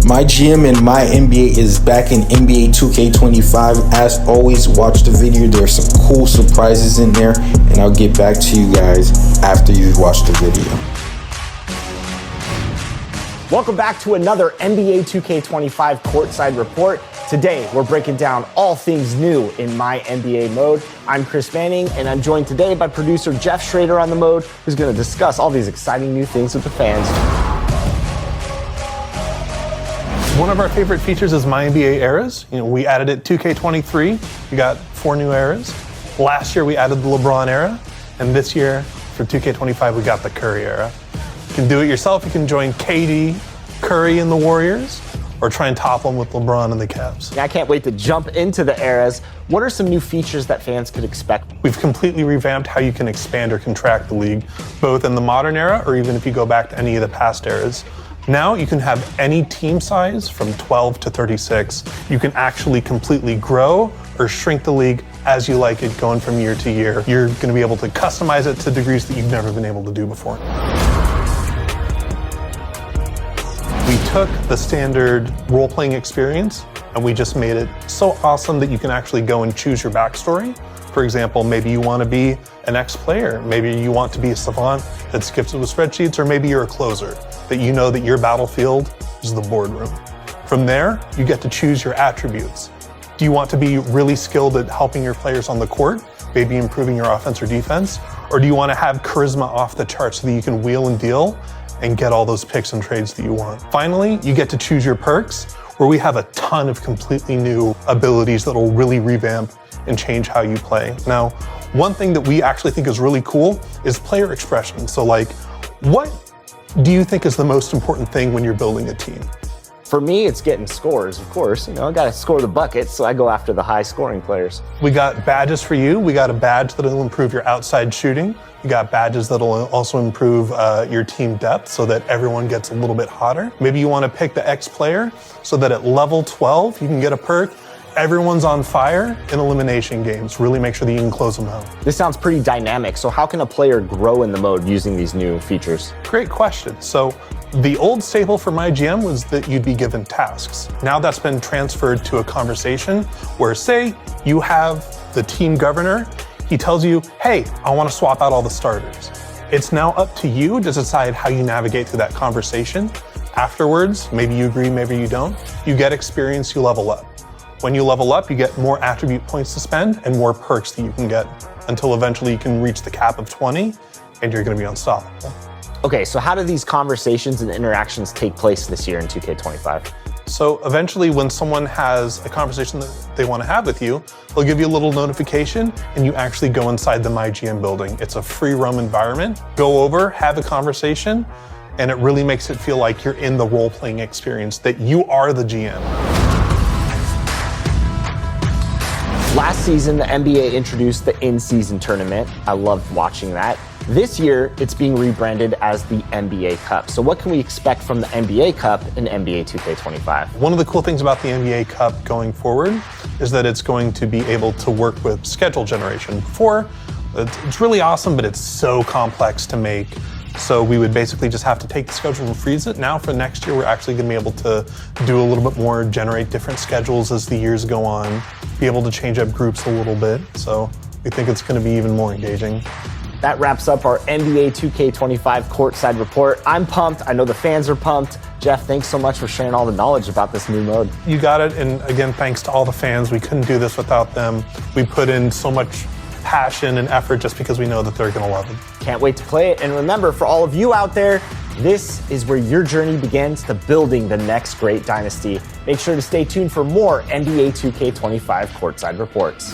My GM and my NBA is back in NBA 2K25. As always, watch the video. There's some cool surprises in there, and I'll get back to you guys after you've watched the video. Welcome back to another NBA 2K25 Courtside Report. Today, we're breaking down all things new in My NBA mode. I'm Chris Manning, and I'm joined today by producer Jeff Schrader on the mode, who's going to discuss all these exciting new things with the fans. One of our favorite features is My NBA eras. We added it 2K23. We got 4 new eras. Last year, we added the LeBron era, and this year, for 2K25, we got the Curry era. You can do it yourself. You can join KD, Curry, and the Warriors, or try and topple them with LeBron and the Cavs. I can't wait to jump into the eras. What are some new features that fans could expect? We've completely revamped how you can expand or contract the league, both in the modern era or even if you go back to any of the past eras. Now you can have any team size from 12 to 36. You can actually completely grow or shrink the league as you like it going from year to year. You're going to be able to customize it to degrees that you've never been able to do before. We took the standard role-playing experience and we just made it so awesome that you can actually go and choose your backstory. For example, maybe you want to be an ex-player. Maybe you want to be a savant that's gifted with spreadsheets, or maybe you're a closer, that you know that your battlefield is the boardroom. From there, you get to choose your attributes. Do you want to be really skilled at helping your players on the court, maybe improving your offense or defense? Or do you want to have charisma off the charts so that you can wheel and deal and get all those picks and trades that you want? Finally, you get to choose your perks, where we have a ton of completely new abilities that will really revamp and change how you play. Now, one thing that we actually think is really cool is player expression. So what do you think is the most important thing when you're building a team? For me, it's getting scores, of course. I got to score the buckets, so I go after the high-scoring players. We got badges for you. We got a badge that'll improve your outside shooting. We got badges that'll also improve your team depth so that everyone gets a little bit hotter. Maybe you want to pick the X player so that at level 12, you can get a perk. Everyone's on fire in elimination games. Really make sure that you can close them out. This sounds pretty dynamic. So how can a player grow in the mode using these new features? Great question. So the old staple for my GM was that you'd be given tasks. Now that's been transferred to a conversation where, say, you have the team governor. He tells you, hey, I want to swap out all the starters. It's now up to you to decide how you navigate through that conversation. Afterwards, maybe you agree, maybe you don't. You get experience, you level up. When you level up, you get more attribute points to spend and more perks that you can get until eventually you can reach the cap of 20 and you're going to be unstoppable. Okay, so how do these conversations and interactions take place this year in 2K25? So eventually when someone has a conversation that they want to have with you, they'll give you a little notification and you actually go inside the MyGM building. It's a free roam environment. Go over, have a conversation, and it really makes it feel like you're in the role-playing experience, that you are the GM. Last season, the NBA introduced the in-season tournament. I loved watching that. This year, it's being rebranded as the NBA Cup. So what can we expect from the NBA Cup in NBA 2K25? One of the cool things about the NBA Cup going forward is that it's going to be able to work with schedule generation. Before, it's really awesome, but it's so complex to make. So we would basically just have to take the schedule and freeze it. Now for next year, we're actually going to be able to do a little bit more, generate different schedules as the years go on, be able to change up groups a little bit. So we think it's going to be even more engaging. That wraps up our NBA 2K25 Courtside Report. I'm pumped. I know the fans are pumped. Jeff, thanks so much for sharing all the knowledge about this new mode. You got it. And again, thanks to all the fans. We couldn't do this without them. We put in so much passion and effort just because we know that they're going to love it. Can't wait to play it. And remember, for all of you out there, this is where your journey begins to building the next great dynasty. Make sure to stay tuned for more NBA 2K25 Courtside Reports.